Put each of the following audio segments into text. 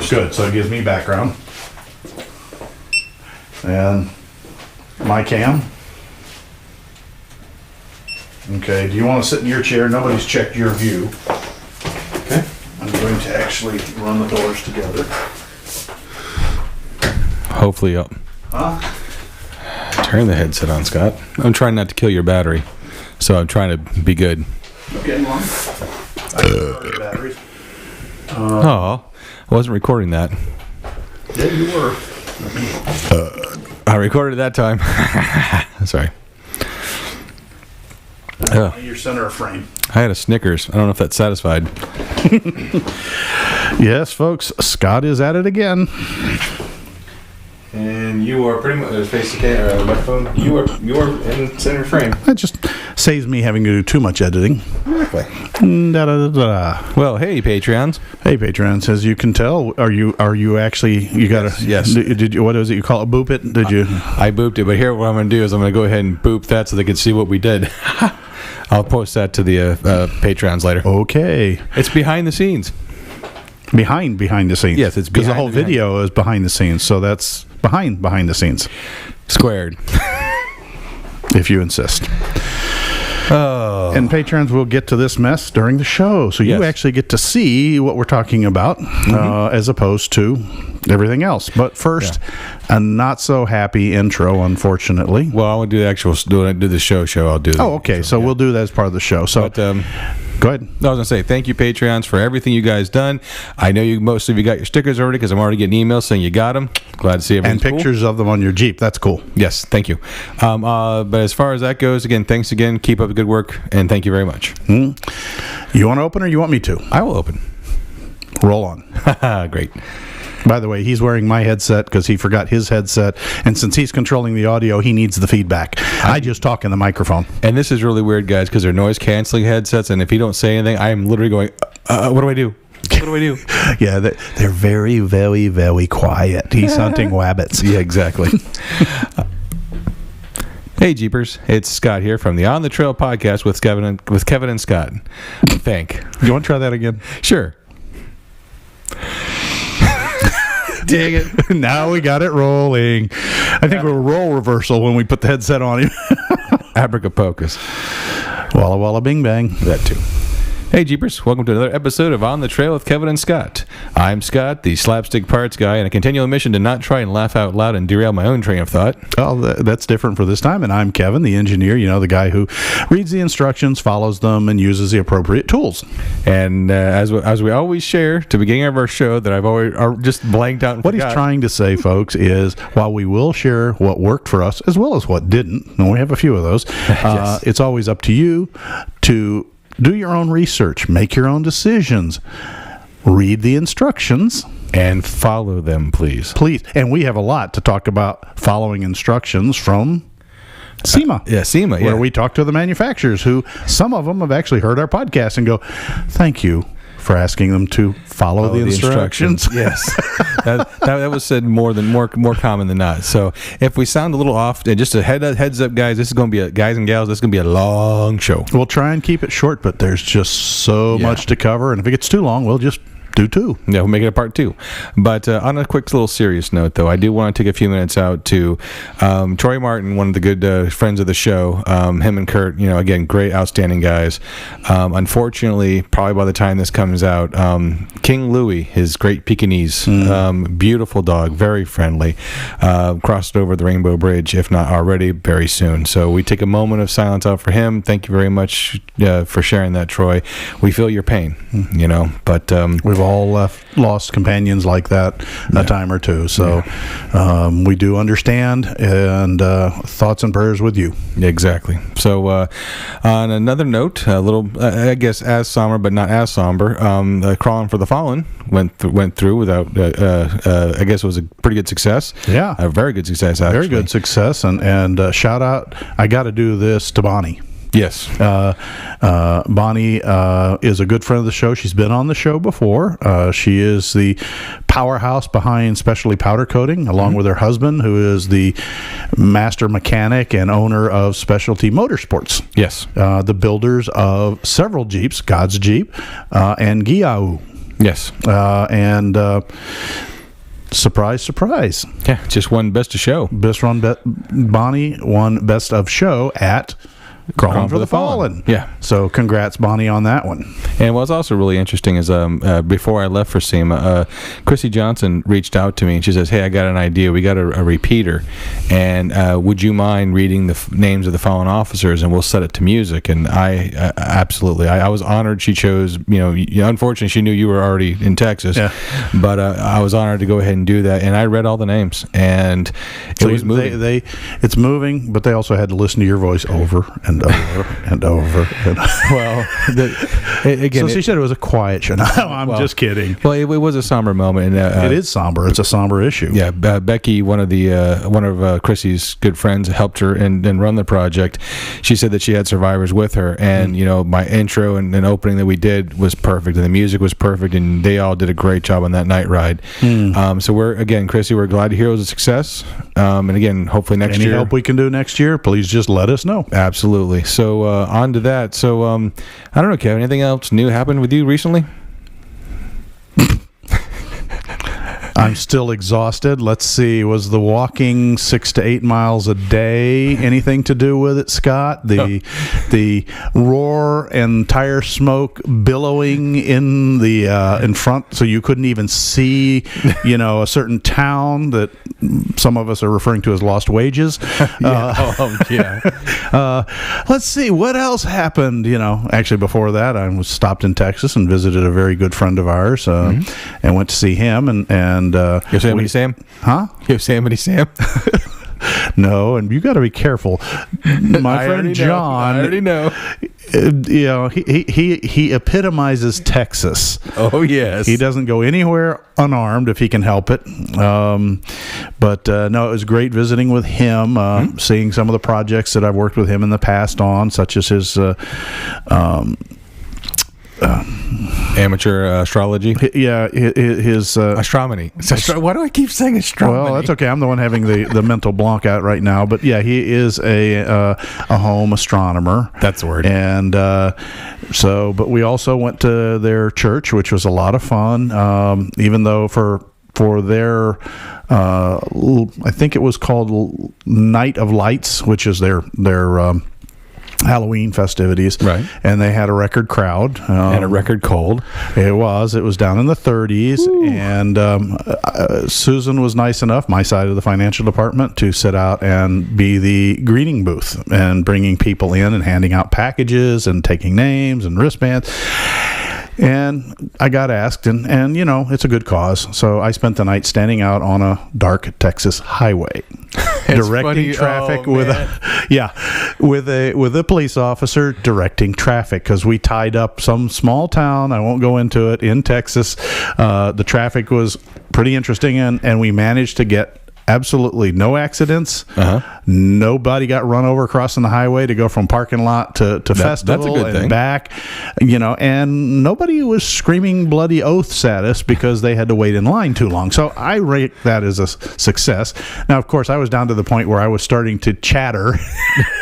Good. So it gives me background. And my cam. Okay, do you want to sit in your chair? Nobody's checked your view. Okay. I'm going to actually run the doors together. Hopefully up. Turn the headset on, Scott. I'm trying not to kill your battery, so I'm trying to be good. Okay, well, I can charge batteries. I wasn't recording that. Yeah, you were. I recorded that time. Sorry. Your center of frame. I had a Snickers. I don't know if that's satisfied. Yes, folks, Scott is at it again. And you are pretty much face to camera, microphone. You are in center frame. That just saves me having to do too much editing. Exactly. Well, hey Patreons. Hey Patreons, as you can tell, are you actually you got to yes. Did you, what is it you call it? Boop it? Did you? I booped it, but here what I'm going to do is I'm going to go ahead and boop that so they can see what we did. I'll post that to the Patreons later. Okay. It's behind the scenes. Behind the scenes. Yes, it's because the behind whole video is behind the scenes, so that's behind the scenes. Squared. If you insist. Oh. And patrons will get to this mess during the show, so you actually get to see what we're talking about, as opposed to everything else. But first, a not so happy intro, unfortunately. Well, I will do the actual do the show. I'll do. Oh, okay. So we'll do that as part of the show. So. But, go ahead. I was going to say, thank you, Patreons, for everything you guys done. I know most of you got your stickers already because I'm already getting emails saying you got them. Glad to see everything. And pictures of them on your Jeep. That's cool. Yes, thank you. But as far as that goes, again, thanks again. Keep up the good work, and thank you very much. You want to open or you want me to? I will open. Roll on. Great. By the way, he's wearing my headset because he forgot his headset, and since he's controlling the audio, he needs the feedback. I just talk in the microphone. And this is really weird, guys, because they're noise-canceling headsets, and if you don't say anything, I am literally going, what do I do? What do I do? Yeah, they're very, very, very quiet. He's hunting wabbits. Yeah, exactly. Hey, Jeepers. It's Scott here from the On the Trail podcast with Kevin and Scott. You want to try that again? Sure. Dang it. Now we got it rolling. I think we're role reversal when we put the headset on him. Abracapocus. Walla walla bing bang. That too. Hey Jeepers, welcome to another episode of On the Trail with Kevin and Scott. I'm Scott, the slapstick parts guy, and a continual mission to not try and laugh out loud and derail my own train of thought. Well, that's different for this time, and I'm Kevin, the engineer, the guy who reads the instructions, follows them, and uses the appropriate tools. And as we always share, to the beginning of our show, that I've always just blanked out and What forgot. he's trying to say, folks, is while we will share what worked for us, as well as what didn't, and we have a few of those, Yes. It's always up to you to do your own research, make your own decisions, read the instructions. And follow them, please. Please. And we have a lot to talk about following instructions from SEMA. SEMA, Where we talk to the manufacturers who, some of them have actually heard our podcast and go, thank you for asking them to follow the instructions. Yes. that was said more common than not. So if we sound a little off, just a heads up, guys, this is going to be guys and gals, this is going to be a long show. We'll try and keep it short, but there's just so much to cover. And if it gets too long, we'll just do two. Yeah, we'll make it a part two. But on a quick little serious note, though, I do want to take a few minutes out to Troy Martin, one of the good friends of the show. Him and Kurt, again, great, outstanding guys. Unfortunately, probably by the time this comes out, King Louie, his great Pekingese, beautiful dog, very friendly, crossed over the Rainbow Bridge, if not already, very soon. So we take a moment of silence out for him. Thank you very much for sharing that, Troy. We feel your pain, but we've all lost companions like that a time or two. So we do understand, and thoughts and prayers with you. Exactly. So on another note, a little, I guess, as somber, but not as somber, Crawling for the Fallen went through without, I guess it was a pretty good success. Yeah. A very good success, actually. Very good success. And shout out, I got to do this to Bonnie. Yes. Bonnie is a good friend of the show. She's been on the show before. She is the powerhouse behind Specialty Powder Coating, along with her husband, who is the master mechanic and owner of Specialty Motorsports. Yes. The builders of several Jeeps, God's Jeep, and Giau. Yes. And surprise, surprise. Yeah, just won Best of Show. Bonnie won Best of Show at Crawling for the Fallen. Yeah. So congrats, Bonnie, on that one. And what's also really interesting is before I left for SEMA, Chrissy Johnson reached out to me and she says, hey, I got an idea. We got a repeater. And would you mind reading the names of the fallen officers and we'll set it to music? And I absolutely. I was honored she chose, unfortunately she knew you were already in Texas. Yeah. But I was honored to go ahead and do that. And I read all the names. And it was moving. It's moving, but they also had to listen to your voice over and over and over. Well, again, so she said it was a quiet show. No, I'm just kidding. Well, it was a somber moment. It is somber. It's a somber issue. Yeah, Becky, one of Chrissy's good friends, helped her and run the project. She said that she had survivors with her, and my intro and opening that we did was perfect, and the music was perfect, and they all did a great job on that night ride. So Chrissy, we're glad to hear it was a success. And again, hopefully next year. Any help we can do next year, please just let us know. Absolutely. So on to that. So I don't know, Kevin, anything else new happened with you recently? I'm still exhausted. Let's see. Was the walking 6 to 8 miles a day anything to do with it, Scott? The roar and tire smoke billowing in front, so you couldn't even see, a certain town that some of us are referring to as lost wages. Let's see what else happened. Actually before that, I was stopped in Texas and visited a very good friend of ours, and went to see him and Yosemite Sam? Huh? Yosemite Sam? No, and you got to be careful. My friend John, I already know. He epitomizes Texas. Oh yes, he doesn't go anywhere unarmed if he can help it. But no, it was great visiting with him, seeing some of the projects that I've worked with him in the past on, such as his. Amateur astrology. His astronomy. Why do I keep saying astronomy? Well, that's okay. I'm the one having the mental blank out right now. But yeah, he is a home astronomer. That's the word. And but we also went to their church, which was a lot of fun. Even though for their I think it was called Night of Lights, which is their Halloween festivities, right? And they had a record crowd and a record cold. It was down in the 30s. Ooh. And Susan was nice enough, my side of the financial department, to sit out and be the greeting booth and bringing people in and handing out packages and taking names and wristbands. And I got asked, and it's a good cause. So I spent the night standing out on a dark Texas highway, directing traffic with a police officer directing traffic, because we tied up some small town, I won't go into it, in Texas. The traffic was pretty interesting, and we managed to get absolutely no accidents. Nobody got run over crossing the highway to go from parking lot to festival. That's a good thing. Back, and nobody was screaming bloody oaths at us because they had to wait in line too long. So I rate that as a success. Now, of course, I was down to the point where I was starting to chatter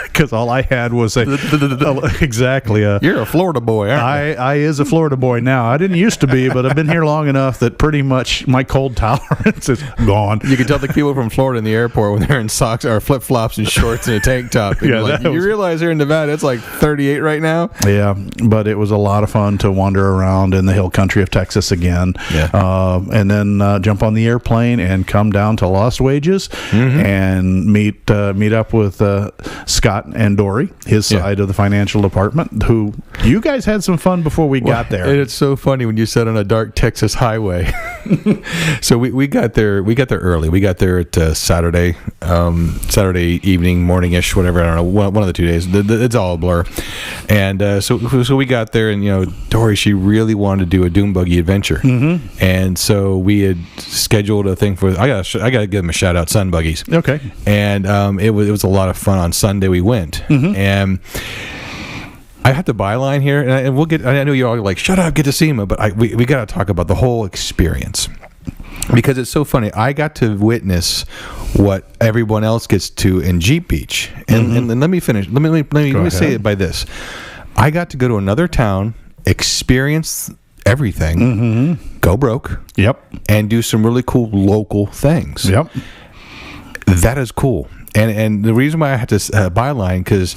because all I had was exactly. You're a Florida boy, aren't you? I is a Florida boy now. I didn't used to be, but I've been here long enough that pretty much my cold tolerance is gone. You can tell the people from Florida in the airport when they're in socks or flip-flops and shorts and a tank top. And you realize here in Nevada it's like 38 right now. Yeah, but it was a lot of fun to wander around in the hill country of Texas again. Yeah. And then jump on the airplane and come down to Lost Wages and meet up with Scott and Dory, his side of the financial department, who you guys had some fun before we got there. And it's so funny when you said on a dark Texas highway. So we got there early. We got there at Saturday evening, morning-ish, whatever. I don't know, one of the 2 days. It's all a blur. And so we got there, and Dory, she really wanted to do a dune buggy adventure, and so we had scheduled a thing for. I gotta give them a shout out, Sun Buggies. Okay. And it was a lot of fun. On Sunday we went, and I have the byline here, and we'll get. I know you're all like, "Shut up, get to SEMA," but we got to talk about the whole experience. Because it's so funny. I got to witness what everyone else gets to in Jeep Beach. And let me finish. Let me say it by this. I got to go to another town, experience everything, go broke, and do some really cool local things. That is cool. And the reason why I had to byline, because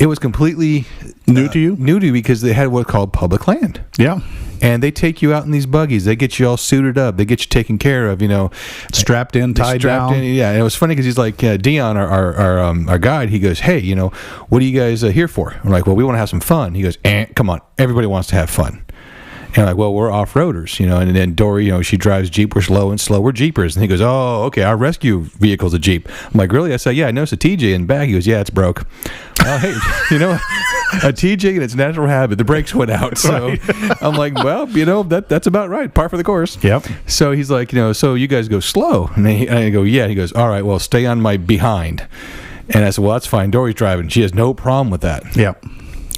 it was completely new to you because they had what's called public land. And they take you out in these buggies. They get you all suited up. They get you taken care of, strapped in, tied down. Yeah, and it was funny because he's like, Dion, our guide, he goes, hey, what are you guys here for? I'm like, well, we want to have some fun. He goes, come on. Everybody wants to have fun. And I'm like, well, we're off-roaders, and then Dory, she drives Jeep. We're slow and slow. We're Jeepers. And he goes, oh, okay, our rescue vehicle's a Jeep. I'm like, really? I said, yeah, I noticed a TJ in the back. He goes, yeah, it's broke. Oh, hey, a TJ in its natural habit, the brakes went out. So I'm like, well, that's about right. Par for the course. So he's like, so you guys go slow. And I go, yeah. He goes, all right, well, stay on my behind. And I said, well, that's fine. Dory's driving. She has no problem with that.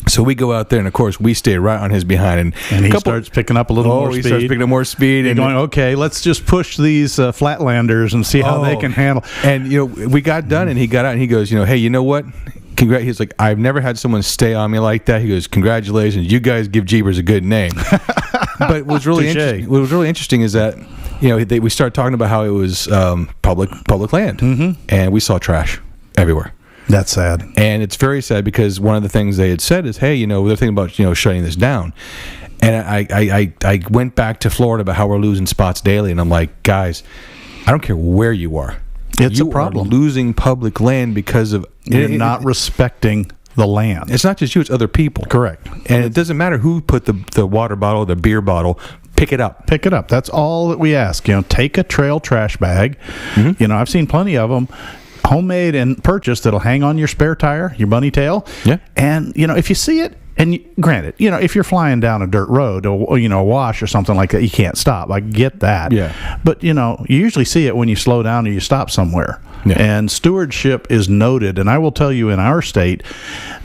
So we go out there, and of course, we stay right on his behind. And he starts picking up a little more speed. He starts picking up more speed. And going, okay, let's just push these Flatlanders and see how they can handle. And, we got done, and he got out, and he goes, hey, you know what? He's like, I've never had someone stay on me like that. He goes, congratulations. You guys give Jeepers a good name. But what was really interesting is that, we started talking about how it was public land. And we saw trash everywhere. That's sad. And it's very sad because one of the things they had said is, hey, they're thinking about, shutting this down. And I went back to Florida about how we're losing spots daily. And I'm like, guys, I don't care where you are. It's a problem. Are losing public land because of... You're not respecting the land. It's not just you, it's other people. Correct. And it doesn't matter who put the water bottle, the beer bottle, pick it up. Pick it up. That's all that we ask. Take a trail trash bag. I've seen plenty of them. Homemade and purchased, that'll hang on your spare tire, your bunny tail. And if you see it, and granted, if you're flying down a dirt road or a wash or something like that, you can't stop. I get that. But you usually see it when you slow down or you stop somewhere. And stewardship is noted. And I will tell you, in our state,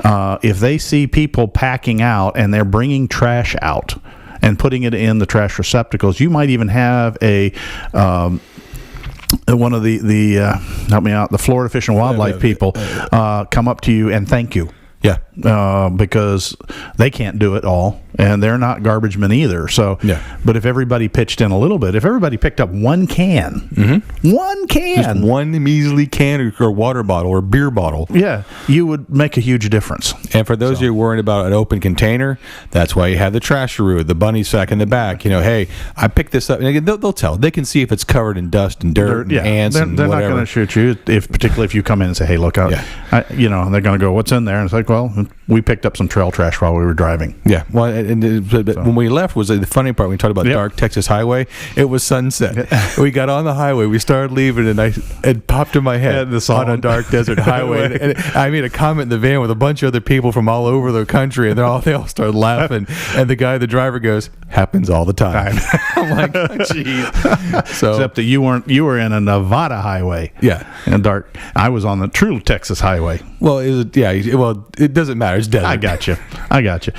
if they see people packing out and they're bringing trash out and putting it in the trash receptacles, you might even have one of the help me out, the Florida Fish and Wildlife people come up to you and thank you. Because they can't do it all, and they're not garbage men either. So, but if everybody pitched in a little bit, if everybody picked up one can, just one measly can or water bottle or beer bottle, you would make a huge difference. And for those of you worried about an open container, that's why you have the trasheroo, the bunny sack in the back. Hey, I picked this up, and they'll tell. They can see if it's covered in dust and dirt and ants and whatever. They're not going to shoot you, particularly if you come in and say, "Hey, look out," and they're going to go, "What's in there?" And it's like, well, we picked up some trail trash while we were driving. Well, when we left was the funny part. When we talked about dark Texas highway, it was sunset. We got on the highway, we started leaving, and it popped in my head on a dark desert highway. And I made a comment in the van with a bunch of other people from all over the country, and they all started laughing. And the driver goes, "Happens all the time." I'm like, "Geez." So, except that you were in a Nevada highway. And dark. I was on the true Texas highway. Well, it doesn't matter. It's desert. I got you.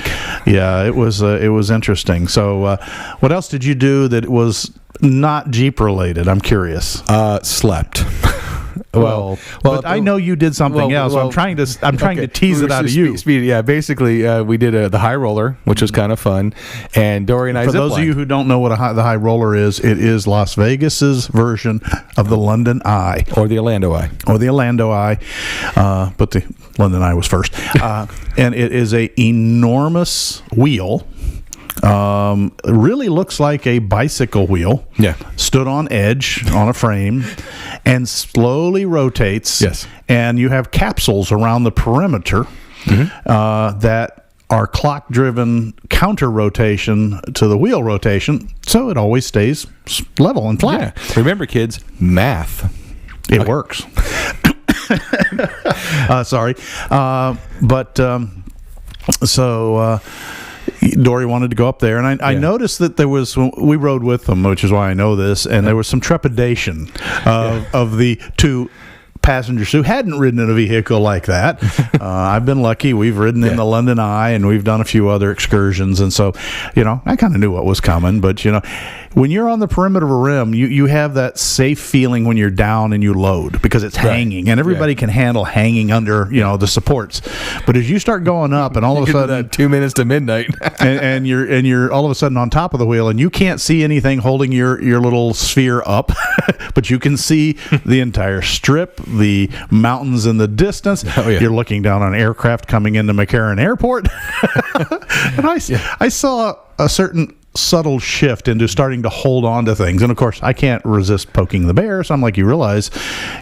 Yeah, it was interesting. So, what else did you do that was not Jeep related? I'm curious. Slept. But I know you did something else. So I'm trying to tease it out of you. Basically, we did the high roller, which was kind of fun, and Dory and I. For those of you who don't know what the high roller is, it is Las Vegas's version of the London Eye, or the Orlando Eye, but the London Eye was first, and it is a enormous wheel. Really looks like a bicycle wheel. Stood on edge on a frame and slowly rotates. And you have capsules around the perimeter that are clock driven counter rotation to the wheel rotation, so it always stays level and flat. Remember, kids, math. It works. Sorry. Dory wanted to go up there, and I noticed that there was, we rode with them, which is why I know this, and there was some trepidation of the two passengers who hadn't ridden in a vehicle like that. I've been lucky. We've ridden in the London Eye, and we've done a few other excursions. And so, I kind of knew what was coming. But, when you're on the perimeter of a rim, you have that safe feeling when you're down and you load because it's hanging. And everybody can handle hanging under, the supports. But as you start going up and all of a sudden... 2 minutes to midnight. and you're all of a sudden on top of the wheel and you can't see anything holding your little sphere up, but you can see the entire strip, the mountains in the distance. You're looking down on aircraft coming into McCarran Airport. And I saw a certain subtle shift into starting to hold on to things. And of course, I can't resist poking the bear. So I'm like, you realize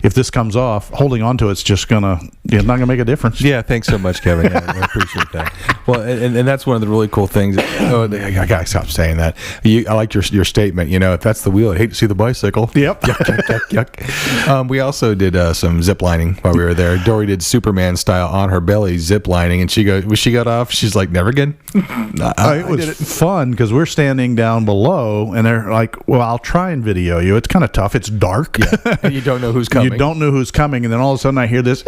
if this comes off, holding on to it's just it's not gonna make a difference. Yeah, thanks so much, Kevin. Yeah, I appreciate that. Well, and that's one of the really cool things. I gotta stop saying that. I like your statement. If that's the wheel, I hate to see the bicycle. Yep. Yuck. We also did some zip lining while we were there. Dory did Superman style on her belly zip lining, and she got off. She's like, never again. It was fun because we're standing down below, and they're like, well, I'll try and video you. It's kind of tough. It's dark. Yeah. And you don't know who's coming. You don't know who's coming, and then all of a sudden I hear this.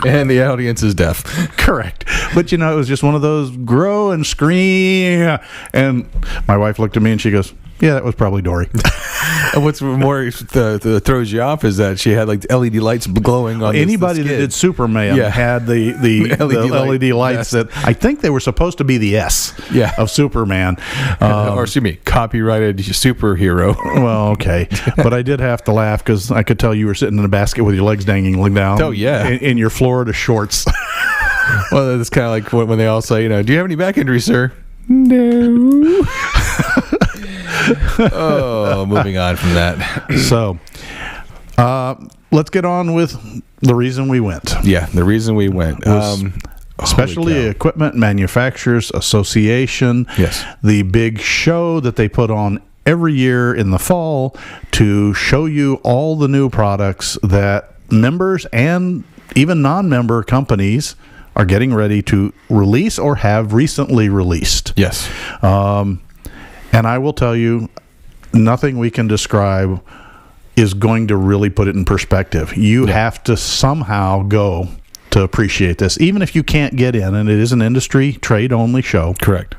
And the audience is deaf. Correct. But, it was just one of those grow and scream. And my wife looked at me and she goes, yeah, that was probably Dory. And what's more throws you off is that she had like LED lights glowing on anybody that did Superman had the LED lights that I think they were supposed to be the S of Superman. Or excuse me, copyrighted superhero. Well, okay. But I did have to laugh because I could tell you were sitting in a basket with your legs dangling down. Oh, yeah. In your Florida shorts. Well, it's kind of like when they all say, do you have any back injuries, sir? No. Moving on from that. So, let's get on with the reason we went. Yeah, the reason we went. Specialty Equipment Manufacturers Association. Yes. The big show that they put on every year in the fall to show you all the new products that members and even non-member companies are getting ready to release or have recently released. Yes. And I will tell you, nothing we can describe is going to really put it in perspective. You have to somehow go to appreciate this, even if you can't get in, and it is an industry trade-only show. Correct.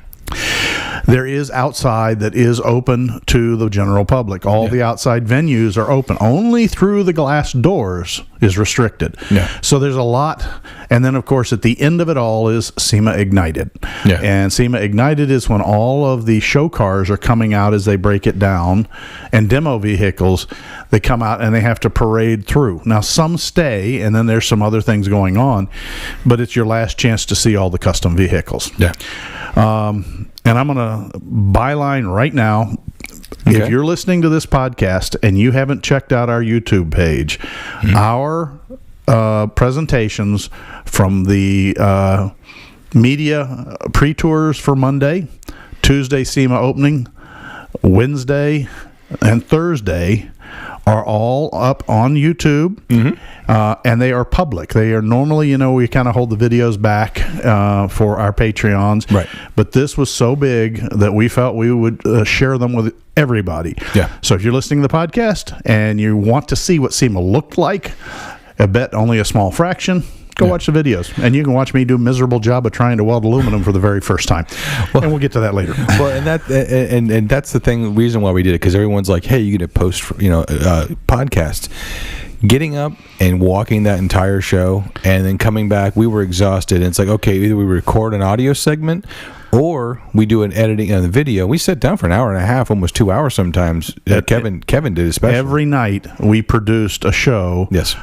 There is outside that is open to the general public. All the outside venues are open. Only through the glass doors is restricted. Yeah. So there's a lot. And then, of course, at the end of it all is SEMA Ignited. Yeah. And SEMA Ignited is when all of the show cars are coming out as they break it down. And demo vehicles, they come out and they have to parade through. Now, some stay, and then there's some other things going on. But it's your last chance to see all the custom vehicles. Yeah. And I'm going to byline right now. Okay. If you're listening to this podcast and you haven't checked out our YouTube page, our presentations from the media pre-tours for Monday, Tuesday SEMA opening, Wednesday, and Thursday are all up on YouTube, and they are public. They are normally, we kind of hold the videos back for our Patreons. Right. But this was so big that we felt we would share them with everybody. Yeah. So if you're listening to the podcast and you want to see what SEMA looked like, I bet only a small fraction, go watch the videos. And you can watch me do a miserable job of trying to weld aluminum for the very first time. And we'll get to that later. Well, and that's the reason why we did it, because everyone's like, hey, you get a post, podcast. Getting up and walking that entire show and then coming back, we were exhausted. And it's like, okay, either we record an audio segment or we do an editing on the video. We sit down for an hour and a half, almost 2 hours sometimes. Kevin did especially. Every night we produced a show. Yes.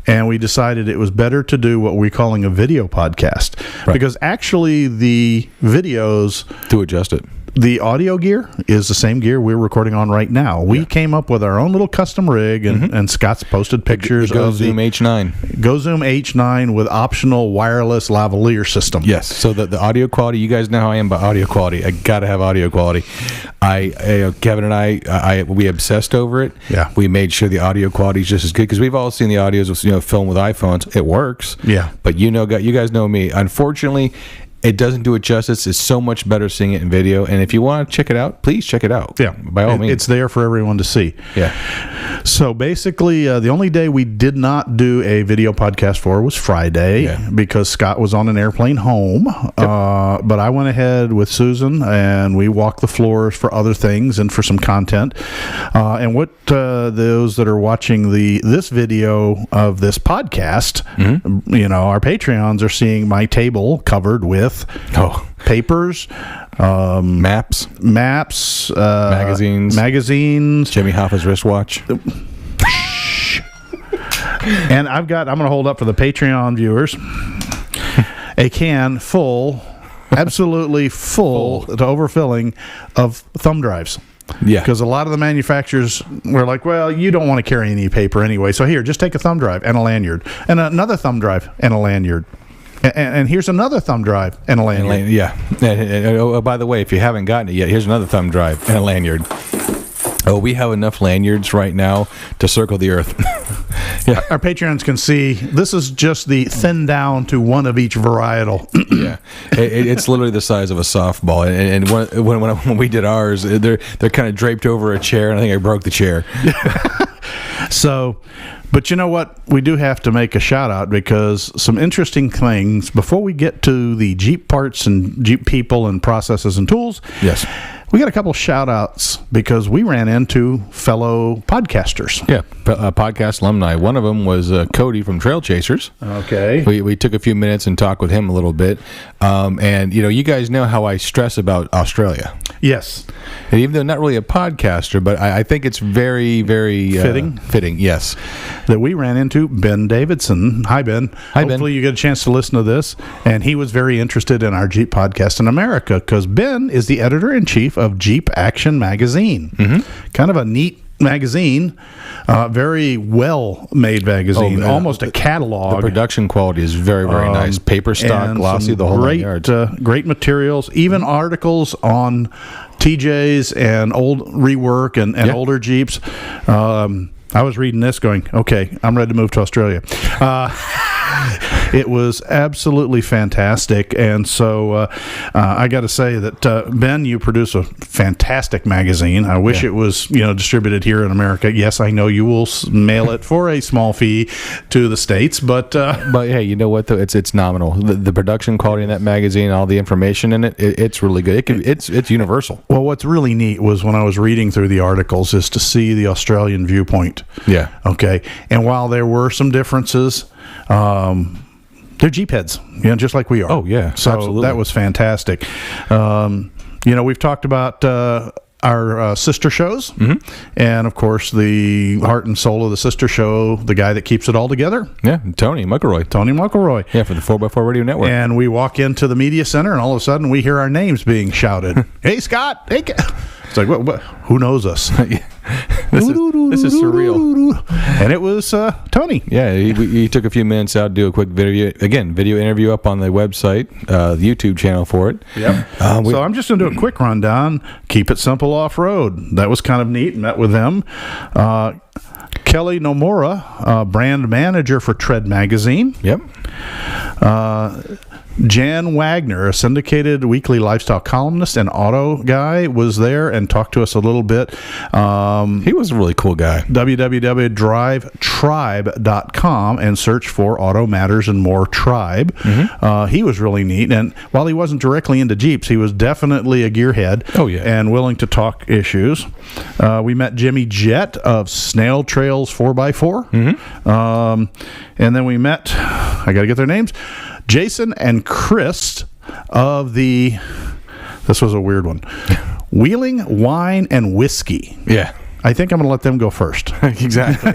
And we decided it was better to do what we're calling a video podcast. Right. Because actually the videos... To adjust it. The audio gear is the same gear we're recording on right now. We came up with our own little custom rig, and Scott's posted pictures of the H9. GoZoom H9 with optional wireless lavalier system. Yes, so the audio quality, you guys know how I am about audio quality. I got to have audio quality. Kevin and I, we obsessed over it. Yeah. We made sure the audio quality is just as good, because we've all seen the audios with, film with iPhones. It works. Yeah. But you guys know me. Unfortunately, it doesn't do it justice. It's so much better seeing it in video. And if you want to check it out, please check it out. Yeah. By all means. It's there for everyone to see. Yeah. So basically, the only day we did not do a video podcast for was Friday because Scott was on an airplane home. But I went ahead with Susan and we walked the floors for other things and for some content. And what those that are watching this video of this podcast, our Patreons are seeing my table covered with papers, maps, magazines, Jimmy Hoffa's wristwatch. And I'm going to hold up for the Patreon viewers a can full, absolutely full to overfilling of thumb drives. Yeah. Because a lot of the manufacturers were like, well, you don't want to carry any paper anyway. So here, just take a thumb drive and a lanyard and another thumb drive and a lanyard. And here's another thumb drive and a lanyard. And by the way, if you haven't gotten it yet, here's another thumb drive and a lanyard. Oh, we have enough lanyards right now to circle the earth. Yeah. Our Patreons can see this is just the thin down to one of each varietal. Yeah, it's literally the size of a softball. And when we did ours, they're kind of draped over a chair, and I think I broke the chair. So, but you know what? We do have to make a shout out because some interesting things before we get to the Jeep parts and Jeep people and processes and tools. Yes. We got a couple shout outs because we ran into fellow podcasters. Yeah, podcast alumni. One of them was Cody from Trail Chasers. Okay. We took a few minutes and talked with him a little bit. And, you guys know how I stress about Australia. Yes. And even though not really a podcaster, but I think it's very, very fitting, yes. That we ran into Ben Davidson. Hi, Ben. Hopefully you get a chance to listen to this. And he was very interested in our Jeep podcast in America because Ben is the editor-in-chief of Jeep Action Magazine. Kind of a neat magazine, very well-made magazine, almost a catalog. The production quality is very, very nice. Paper stock, glossy, the whole nine yards. Great materials, even articles on TJs and old rework and older Jeeps. I was reading this going, okay, I'm ready to move to Australia. It was absolutely fantastic. And so I got to say that, Ben, you produce a fantastic magazine. I wish it was, distributed here in America. Yes, I know you will mail it for a small fee to the States, but hey, you know what, though? It's nominal. The production quality in that magazine, all the information in it's really good. It's universal. Well, what's really neat was when I was reading through the articles is to see the Australian viewpoint. Yeah. Okay. And while there were some differences, they're Jeep heads, just like we are. Oh, yeah. So absolutely. That was fantastic. We've talked about our sister shows, and of course, the heart and soul of the sister show, the guy that keeps it all together. Yeah, Tony McElroy. Yeah, for the 4x4 Radio Network. And we walk into the media center, and all of a sudden, we hear our names being shouted. Hey, Scott! Hey, it's like, what? Who knows us? This is surreal. And it was Tony. Yeah, he took a few minutes out to do a quick video interview up on the website, the YouTube channel for it. Yep. So I'm just going to do a quick rundown. Keep it simple off-road. That was kind of neat. Met with them. Kelly Nomura, brand manager for Tread Magazine. Yep. Jan Wagner, a syndicated weekly lifestyle columnist and auto guy, was there and talked to us a little bit. He was a really cool guy. www.drivetribe.com and search for Auto Matters and More Tribe. He was really neat. And while he wasn't directly into Jeeps, he was definitely a gearhead. Oh, yeah. And willing to talk issues. We met Jimmy Jett of Snail Trails 4x4. And then we met, I got to get their names, Jason and Chris of this was a weird one, Wheeling Wine and Whiskey. Yeah. I think I'm going to let them go first. Exactly.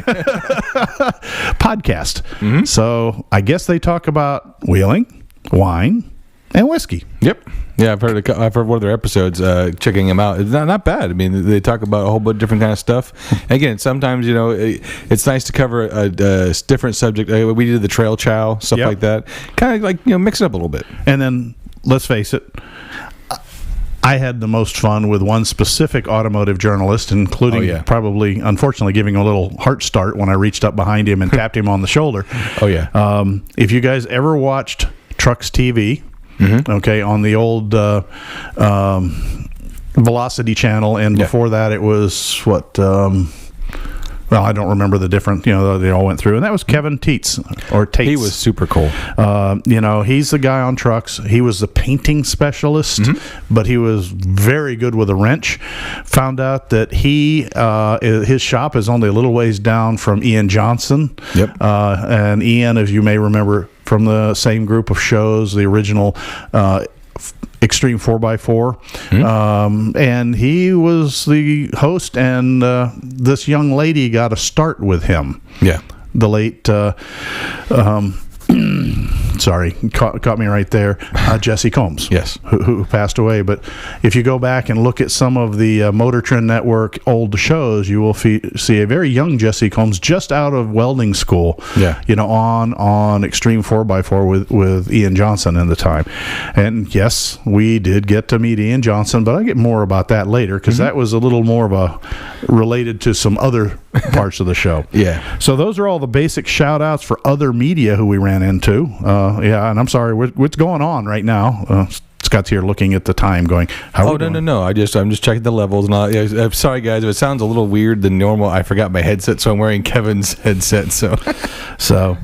Podcast. So I guess they talk about wheeling, wine, and whiskey. Yep. Yeah, I've heard one of their episodes, checking them out. It's not bad. I mean, they talk about a whole bunch of different kind of stuff. Again, sometimes, it's nice to cover a different subject. We did the trail chow, stuff like that. Kind of like, mix it up a little bit. And then, let's face it, I had the most fun with one specific automotive journalist, including probably, unfortunately, giving a little heart start when I reached up behind him and tapped him on the shoulder. Oh, yeah. If you guys ever watched Trucks TV, okay, on the old Velocity channel, and before that it was well, I don't remember the different, they all went through. And that was Kevin Tates. He was super cool. He's the guy on trucks. He was the painting specialist, but he was very good with a wrench. Found out that his shop is only a little ways down from Ian Johnson. Yep. And Ian, as you may remember from the same group of shows, the original Extreme 4x4, and he was the host, and this young lady got a start with him. Yeah. The late sorry, caught me right there, Jesse Combs. Yes. Who passed away. But if you go back and look at some of the Motor Trend Network old shows, you will see a very young Jesse Combs just out of welding school. Yeah. On Extreme 4x4 with Ian Johnson in the time. And yes, we did get to meet Ian Johnson, but I get more about that later, because that was a little more of related to some other parts of the show. Yeah. So those are all the basic shout outs for other media who we ran into. And I'm sorry, what's going on right now? Scott's here looking at the time going, no. I'm just checking the levels. And I'm sorry, guys, if it sounds a little weird than normal. I forgot my headset, so I'm wearing Kevin's headset. So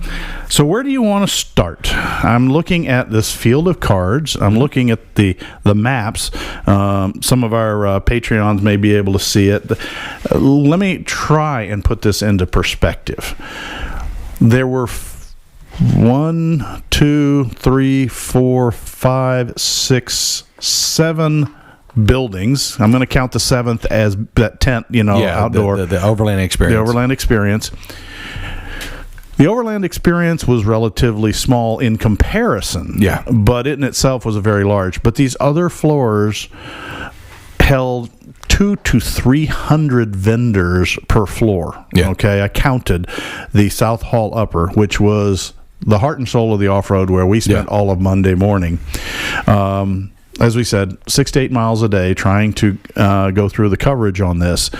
where do you want to start? I'm looking at this field of cards. I'm looking at the maps. Some of our Patreons may be able to see it. Let me try and put this into perspective. There were 1, 2, 3, 4, 5, 6, 7 buildings. I'm going to count the 7th as that tent, outdoor. The Overland Experience. The Overland Experience. The Overland Experience was relatively small in comparison. Yeah. But it in itself was very large. But these other floors held 200 to 300 vendors per floor. Yeah. Okay, I counted the South Hall Upper, which was the heart and soul of the off-road, where we spent all of Monday morning. As we said, 6 to 8 miles a day trying to go through the coverage on this.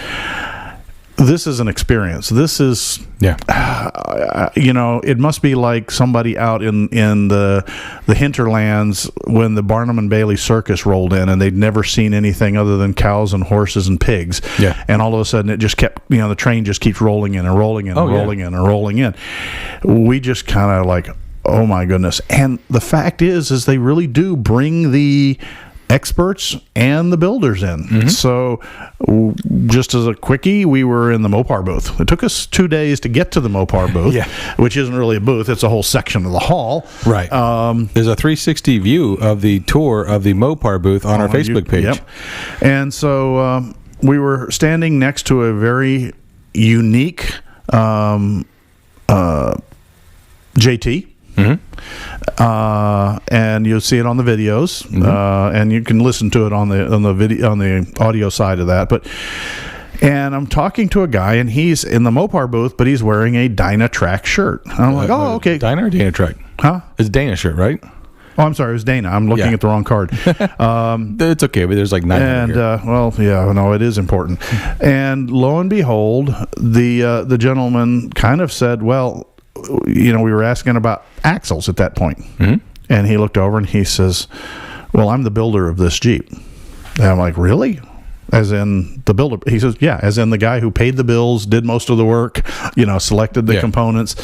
This is an experience. This is, it must be like somebody out in the hinterlands when the Barnum and Bailey circus rolled in, and they'd never seen anything other than cows and horses and pigs. Yeah. And all of a sudden it just kept, the train just keeps rolling in and rolling in and rolling in and rolling in. We just kind of like, oh my goodness. And the fact is they really do bring the experts and the builders in. So just as a quickie, we were in the Mopar booth. It took us 2 days to get to the Mopar booth, which isn't really a booth. It's a whole section of the hall. Right. There's a 360 view of the tour of the Mopar booth on our Facebook page. Yep. And so we were standing next to a very unique JT. And you'll see it on the videos, and you can listen to it on the video, on the audio side of that. And I'm talking to a guy, and he's in the Mopar booth, but he's wearing a Dynatrack shirt. And I'm like, oh, okay. Dyna or Dynatrack? Huh? It's a Dana shirt, right? Oh, I'm sorry, it was Dana. I'm looking at the wrong card. It's okay, but there's like 900 here. It is important. And lo and behold, the gentleman kind of said, well, we were asking about axles at that point. And he looked over and he says, well, I'm the builder of this Jeep. And I'm like, really? As in the builder? He says, yeah, as in the guy who paid the bills, did most of the work, selected the components.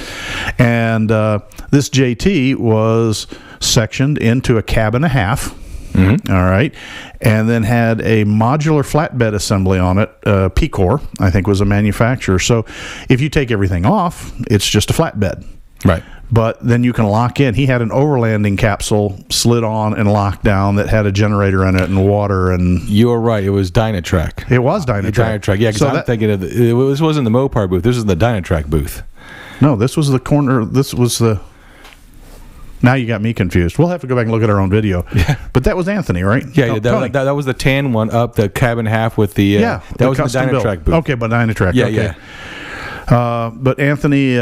And this JT was sectioned into a cab and a half. All right. And then had a modular flatbed assembly on it. Pecor, I think, was a manufacturer. So if you take everything off, it's just a flatbed. Right. But then you can lock in. He had an overlanding capsule slid on and locked down that had a generator in it and water. And you were right. It was Dynatrack. It was Dynatrack. Dynatrack. Yeah, because I'm thinking this wasn't the Mopar booth. This is the Dynatrack booth. No, this was the corner. This was the... Now you got me confused. We'll have to go back and look at our own video. Yeah. But that was Anthony, right? Yeah, that was the tan one up, the cab and half with the... that was the Dynatrack booth. Okay, but Dynatrack. Yeah, okay. But Anthony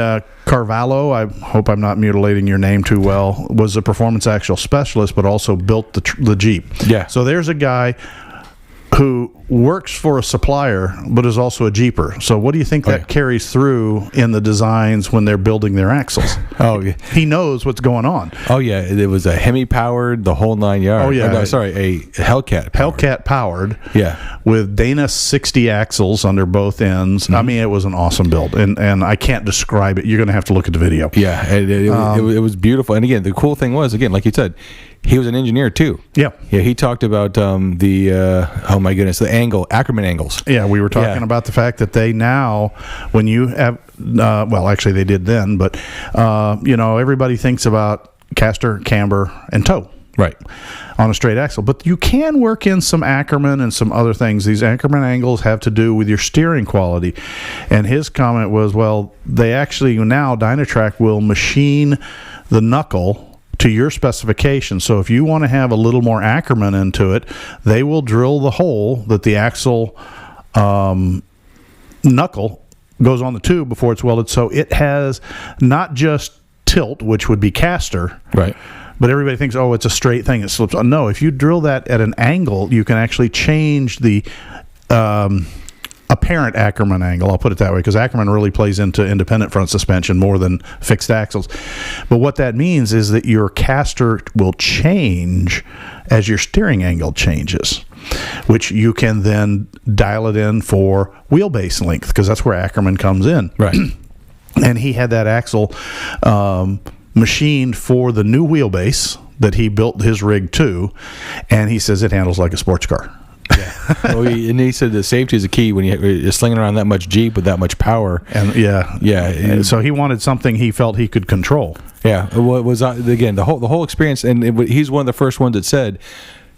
Carvalho, I hope I'm not mutilating your name too well, was a performance axle specialist, but also built the Jeep. Yeah. So there's a guy... who works for a supplier but is also a Jeeper. So what do you think that carries through in the designs when they're building their axles? Oh, yeah. He knows what's going on. Oh, yeah. It was a Hemi-powered, the whole 9 yards. Oh, yeah. No, sorry, a Hellcat. Hellcat powered. Yeah. With Dana 60 axles under both ends. I mean, it was an awesome build, and I can't describe it. You're going to have to look at the video. Yeah, it was beautiful. And again, the cool thing was, again, like you said, he was an engineer too. Yeah. Yeah, he talked about the angle, Ackerman angles. Yeah, we were talking about the fact that they now, when you have, well, actually they did then, but, everybody thinks about caster, camber, and toe. Right. On a straight axle. But you can work in some Ackerman and some other things. These Ackerman angles have to do with your steering quality. And his comment was, well, they actually now, Dynatrac will machine the knuckle to your specification. So if you want to have a little more Ackerman into it, they will drill the hole that the axle knuckle goes on the tube before it's welded. So it has not just tilt, which would be caster. Right. But everybody thinks, oh, it's a straight thing. It slips on. No, if you drill that at an angle, you can actually change the apparent Ackerman angle. I'll put it that way, because Ackerman really plays into independent front suspension more than fixed axles. But what that means is that your caster will change as your steering angle changes, which you can then dial it in for wheelbase length, because that's where Ackerman comes in. Right. And he had that axle machined for the new wheelbase that he built his rig to, and he says it handles like a sports car. Yeah. And he said the safety is a key when you're slinging around that much Jeep with that much power. And and so he wanted something he felt he could control. Yeah, what was again the whole experience, and he's one of the first ones that said,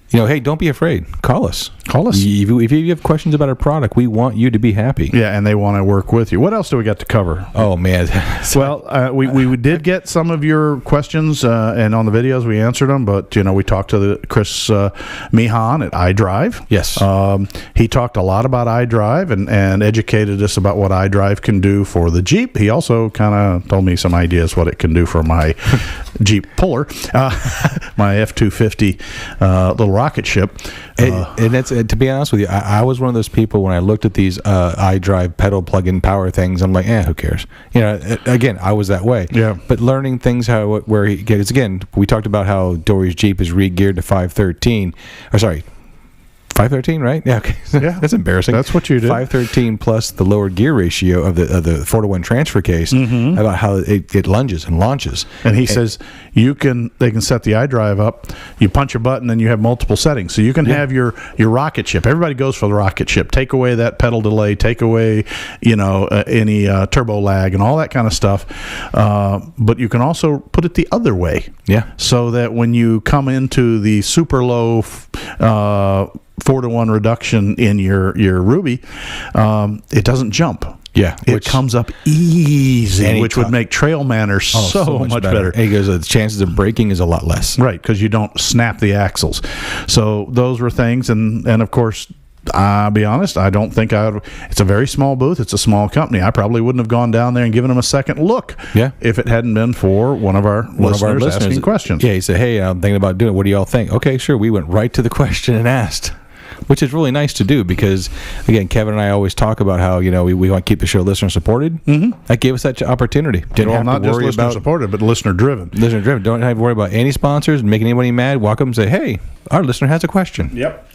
hey, don't be afraid. Call us. If you have questions about our product, we want you to be happy. Yeah, and they want to work with you. What else do we got to cover? Oh, man. Well, we did get some of your questions, and on the videos we answered them, but, we talked to Chris Meehan at iDrive. Yes. He talked a lot about iDrive and educated us about what iDrive can do for the Jeep. He also kind of told me some ideas what it can do for my Jeep Puller, my F-250 little rocket ship. And that's to be honest with you, I was one of those people when I looked at these iDrive pedal plug-in power things, I'm like, who cares? Again, I was that way. Yeah. But learning things where he gets, again, we talked about how Dory's Jeep is re-geared to 513, 513, right? Yeah, okay. Yeah. That's embarrassing. That's what you did. 513 plus the lower gear ratio of the 4-to-1 transfer case, about how it lunges and launches. And he says they can set the iDrive up, you punch a button, and you have multiple settings. So you can have your rocket ship. Everybody goes for the rocket ship. Take away that pedal delay, take away any turbo lag and all that kind of stuff. But you can also put it the other way. Yeah. So that when you come into the super low 4-to-1 reduction in your Ruby, it doesn't jump. Yeah, it comes up easy, which would make trail manners so much better. And he goes, the chances of breaking is a lot less. Right, because you don't snap the axles. So those were things, and of course, I'll be honest, I don't think it's a very small booth. It's a small company. I probably wouldn't have gone down there and given them a second look if it hadn't been for one of our listeners asking questions. Yeah, he said, hey, I'm thinking about doing it. What do y'all think? Okay, sure. We went right to the question and asked, which is really nice to do because, again, Kevin and I always talk about how, we want to keep the show listener supported. Mm-hmm. That gave us that opportunity. Didn't have not to worry just listener supported, but listener driven. Listener driven. Don't have to worry about any sponsors, making anybody mad. Walk up and say, hey, our listener has a question. Yep.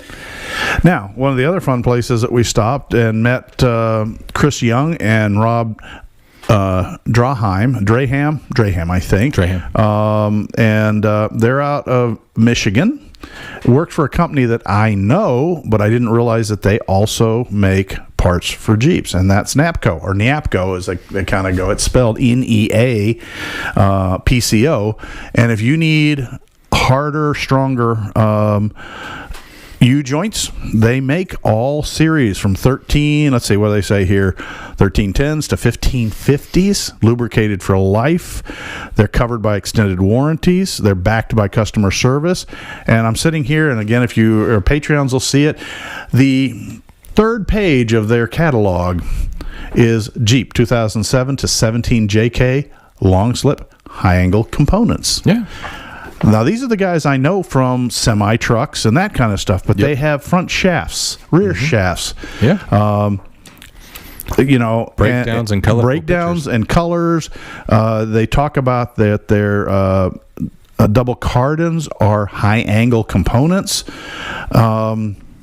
Now, one of the other fun places that we stopped and met Chris Young and Rob Draham, I think. And they're out of Michigan. Worked for a company that I know, but I didn't realize that they also make parts for Jeeps, and that's NAPCO, or NAPCO as they kind of go. It's spelled NEA PCO. And if you need harder, stronger U-joints, they make all series from 13, let's see what they say here, 1310s to 1550s, lubricated for life. They're covered by extended warranties. They're backed by customer service. And I'm sitting here, and again, if you are Patreons will see it, the third page of their catalog is Jeep 2007 to 17 JK long slip high angle components. Yeah. Now, these are the guys I know from semi-trucks and that kind of stuff, but they have front shafts, rear shafts. Yeah. Breakdowns and colors. Breakdowns and colors. They talk about that their double cardons are high-angle components.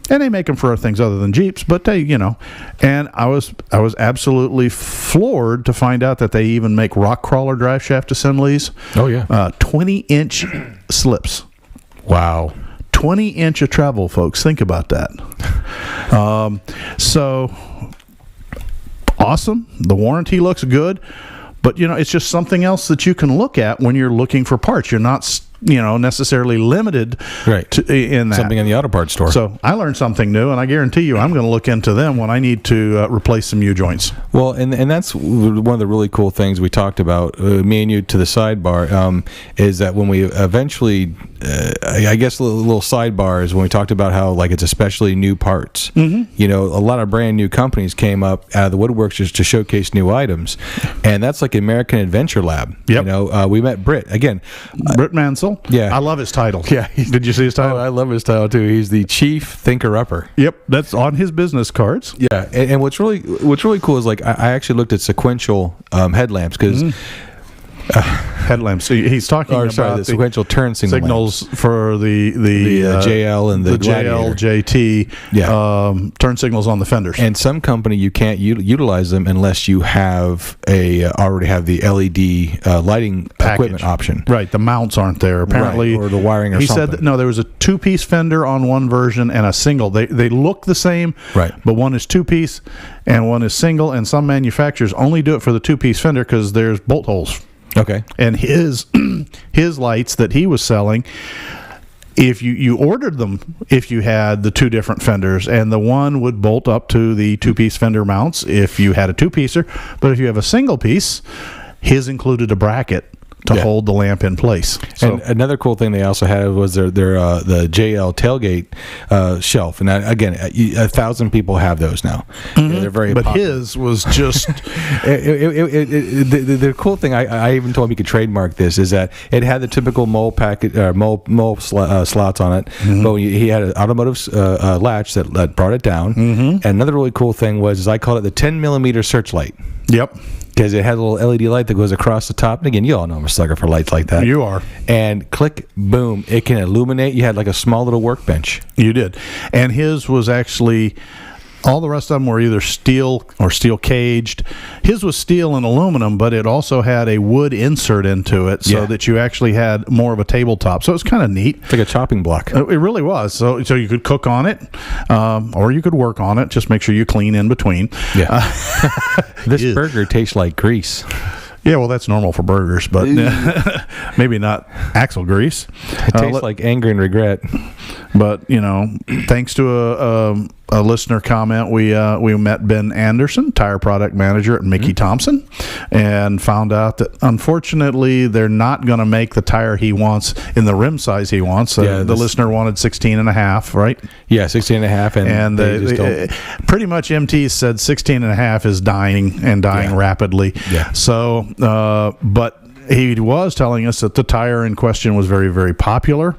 And they make them for things other than Jeeps, but they, and I was absolutely floored to find out that they even make rock crawler drive shaft assemblies. Oh yeah, 20-inch slips. Wow, 20-inch of travel, folks. Think about that. So awesome. The warranty looks good, but it's just something else that you can look at when you're looking for parts. You're not necessarily limited in that. Something in the auto parts store. So I learned something new, and I guarantee you I'm going to look into them when I need to replace some U-joints. Well, and that's one of the really cool things we talked about, me and you to the sidebar, is that when we eventually, I guess a little sidebar is when we talked about how like it's especially new parts. Mm-hmm. A lot of brand new companies came up out of the woodworks just to showcase new items, and that's like American Adventure Lab. Yep. We met Britt again. Britt Mansell. Yeah, I love his title. Yeah, did you see his title? Oh, I love his title too. He's the Chief Thinker-Upper. Yep, that's on his business cards. Yeah, and what's really cool is like I actually looked at sequential headlamps because. Headlamps. So he's talking about the sequential turn signals lamps. For the JL and the JL, JT turn signals on the fenders. And some company you can't utilize them unless you have already have the LED lighting equipment option. Right. The mounts aren't there apparently, or the wiring or something. He said that, no, there was a two-piece fender on one version and a single. They look the same, right? But one is two-piece and one is single. And some manufacturers only do it for the two-piece fender because there's bolt holes. Okay. And his lights that he was selling, if you ordered them, if you had the two different fenders, and the one would bolt up to the two-piece fender mounts if you had a two-piecer, but if you have a single piece, his included a bracket to hold the lamp in place. So, and another cool thing they also had was their the JL tailgate shelf, and again, 1,000 people have those now. Mm-hmm. They're very but popular. His was just the cool thing. I even told him he could trademark this is that it had the typical mole packet slots on it, but he had an automotive latch that brought it down. Mm-hmm. And another really cool thing was I called it the 10mm searchlight. Yep. Because it had a little LED light that goes across the top. And again, you all know I'm a sucker for lights like that. You are. And click, boom, it can illuminate. You had like a small little workbench. You did. And his was actually, all the rest of them were either steel or steel caged. His was steel and aluminum, but it also had a wood insert into it so that you actually had more of a tabletop. So it was kind of neat. It's like a chopping block. It really was. So you could cook on it, or you could work on it. Just make sure you clean in between. Yeah. This burger tastes like grease. Yeah, well, that's normal for burgers, but maybe not axle grease. It tastes like anger and regret. But, thanks to a listener comment, we met Ben Anderson, tire product manager at Mickey Thompson, and found out that, unfortunately, they're not going to make the tire he wants in the rim size he wants. The listener wanted 16 and a half, right? Yeah, 16 and a half. And they pretty much MT said 16 and a half is dying rapidly. Yeah. So, but he was telling us that the tire in question was very, very popular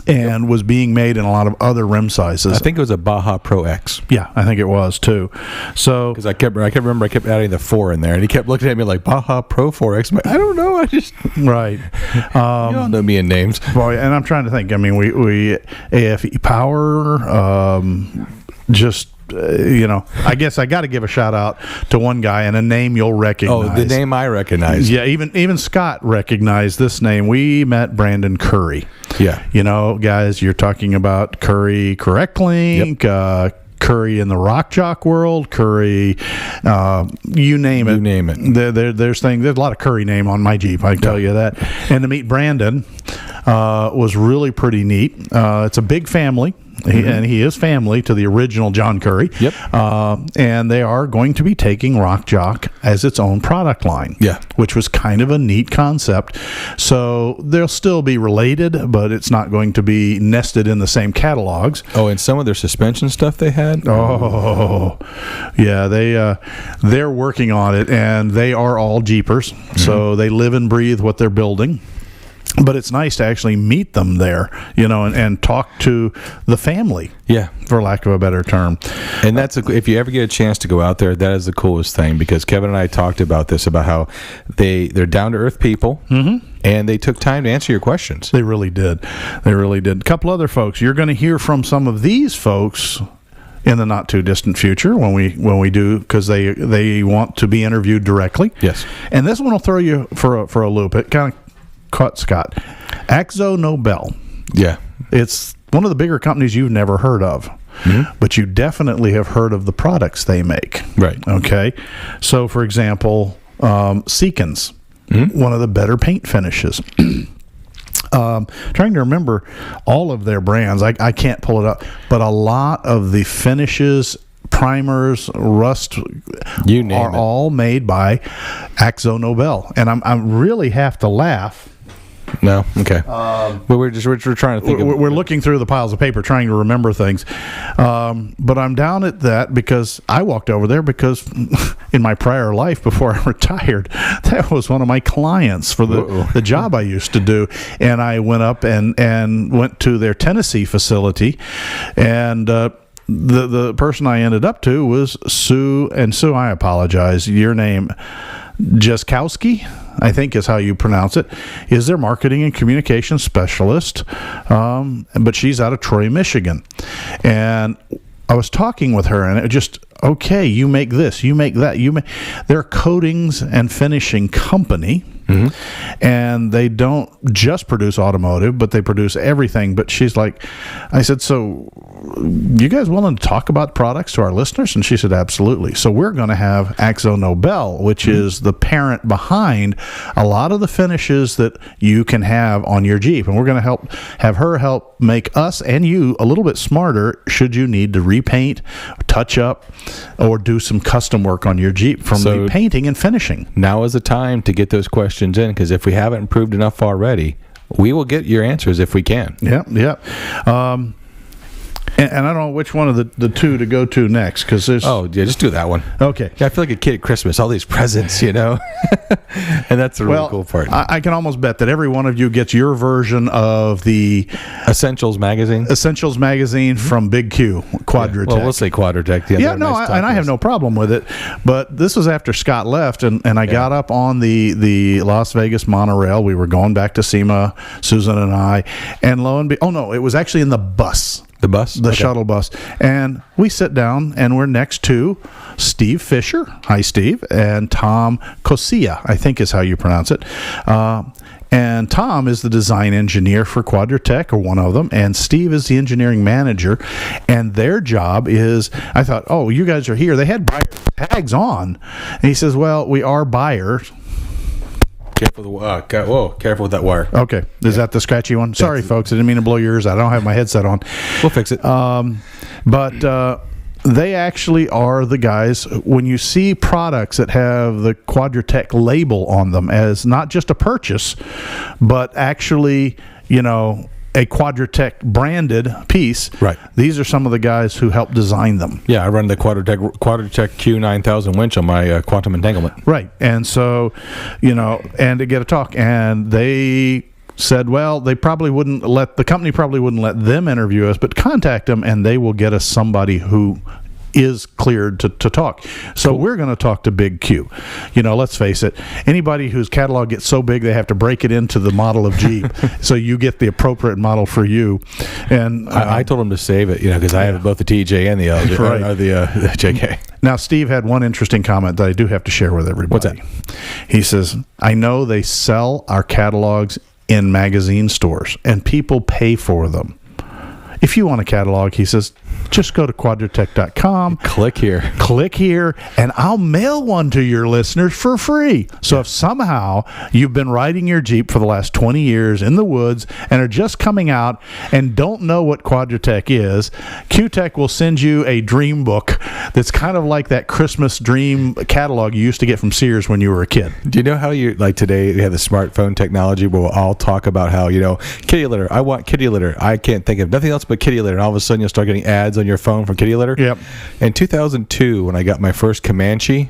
and was being made in a lot of other rim sizes. I think it was a Baja Pro X. Yeah, I think it was too. So because I kept adding the 4 in there, and he kept looking at me like Baja Pro 4X. I'm like, I don't know. I just right. You all know me in names. Well, and I'm trying to think. I mean, we AFE Power, just. I guess I got to give a shout out to one guy and a name you'll recognize. Oh, the name I recognize. Yeah, even Scott recognized this name. We met Brandon Curry. Yeah. Guys, you're talking about Curry Correct Link, Curry in the Rock Jock world, Curry, you name it. You name it. There's a lot of Curry name on my Jeep, I can tell you that. And to meet Brandon was really pretty neat. It's a big family. And he is family to the original John Curry. Yep. And they are going to be taking Rock Jock as its own product line. Yeah. Which was kind of a neat concept. So they'll still be related, but it's not going to be nested in the same catalogs. Oh, and some of their suspension stuff they had? Oh, yeah. They're working on it, and they are all Jeepers. Mm-hmm. So they live and breathe what they're building. but it's nice to actually meet them there, and talk to the family. Yeah, for lack of a better term. And that's if you ever get a chance to go out there, that is the coolest thing, because Kevin and I talked about this, about how they're down to earth people, and they took time to answer your questions. They really did. A couple other folks. You're going to hear from some of these folks in the not too distant future when we do, because they want to be interviewed directly. Yes. And this one will throw you for a loop. It kind of caught Scott. Akzo Nobel. Yeah. It's one of the bigger companies you've never heard of, but you definitely have heard of the products they make. Right. Okay. So, for example, Seekins, one of the better paint finishes. Trying to remember all of their brands. I can't pull it up, but a lot of the finishes, primers, rust, are all made by Akzo Nobel. And I really have to laugh. No, okay. But we're trying to think. We're looking through the piles of paper, trying to remember things. But I'm down at that because I walked over there because in my prior life, before I retired, that was one of my clients for the job I used to do. And I went up and went to their Tennessee facility, and the person I ended up to was Sue. And Sue, I apologize. Your name, Jaskowski, I think is how you pronounce it, is their marketing and communication specialist, but she's out of Troy, Michigan. And I was talking with her, and it just, okay, you make this, you make that, they're a coatings and finishing company. And they don't just produce automotive, but they produce everything. But she's like, I said, so you guys willing to talk about products to our listeners? And she said, absolutely. So we're going to have Akzo Nobel, which is the parent behind a lot of the finishes that you can have on your Jeep. And we're going to have her help make us and you a little bit smarter should you need to repaint, touch up, or do some custom work on your Jeep from the painting and finishing. Now is the time to get those questions in, because if we haven't improved enough already, we will get your answers if we can. Yeah. And I don't know which one of the two to go to next, because there's... Oh, yeah, just do that one. Okay. Yeah, I feel like a kid at Christmas, all these presents, And that's the really cool part. I can almost bet that every one of you gets your version of the... Essentials magazine from Big Q, Quadratec. Well, we'll say Quadratec. I have no problem with it. But this was after Scott left, and I got up on the Las Vegas monorail. We were going back to SEMA, Susan and I, and lo and behold... Oh, no, it was actually in the bus. The bus? The shuttle bus. And we sit down, and we're next to Steve Fisher. Hi, Steve. And Tom Cosia, I think is how you pronounce it. And Tom is the design engineer for Quadratec, or one of them, and Steve is the engineering manager. And their job is, I thought, oh, you guys are here. They had buyer tags on. And he says, well, we are buyers. Careful with that wire. Okay. Is that the scratchy one? Sorry, folks. I didn't mean to blow your ears out. I don't have my headset on. We'll fix it. But they actually are the guys, when you see products that have the Quadratec label on them as not just a purchase, but actually, a Quadratec branded piece. Right. These are some of the guys who helped design them. Yeah, I run the Quadratec Q9000 winch on my quantum entanglement. Right. And so, and to get a talk, and they said, well, the company probably wouldn't let them interview us, but contact them and they will get us somebody who is cleared to talk. So we're going to talk to Big Q. Let's face it, anybody whose catalog gets so big they have to break it into the model of Jeep so you get the appropriate model for you. And I told him to save it, because I have both the TJ and the LJ, right. the JK. Now, Steve had one interesting comment that I do have to share with everybody. What's that? He says, I know they sell our catalogs in magazine stores and people pay for them. If you want a catalog, he says, just go to quadratec.com. Click here, and I'll mail one to your listeners for free. So if somehow you've been riding your Jeep for the last 20 years in the woods and are just coming out and don't know what Quadratec is, Q-Tech will send you a dream book that's kind of like that Christmas dream catalog you used to get from Sears when you were a kid. Do you know how today we have the smartphone technology where we'll all talk about how, kitty litter, I want kitty litter. I can't think of nothing else but kitty litter. And all of a sudden you'll start getting ads on your phone for kitty litter. Yep. In 2002, when I got my first Comanche,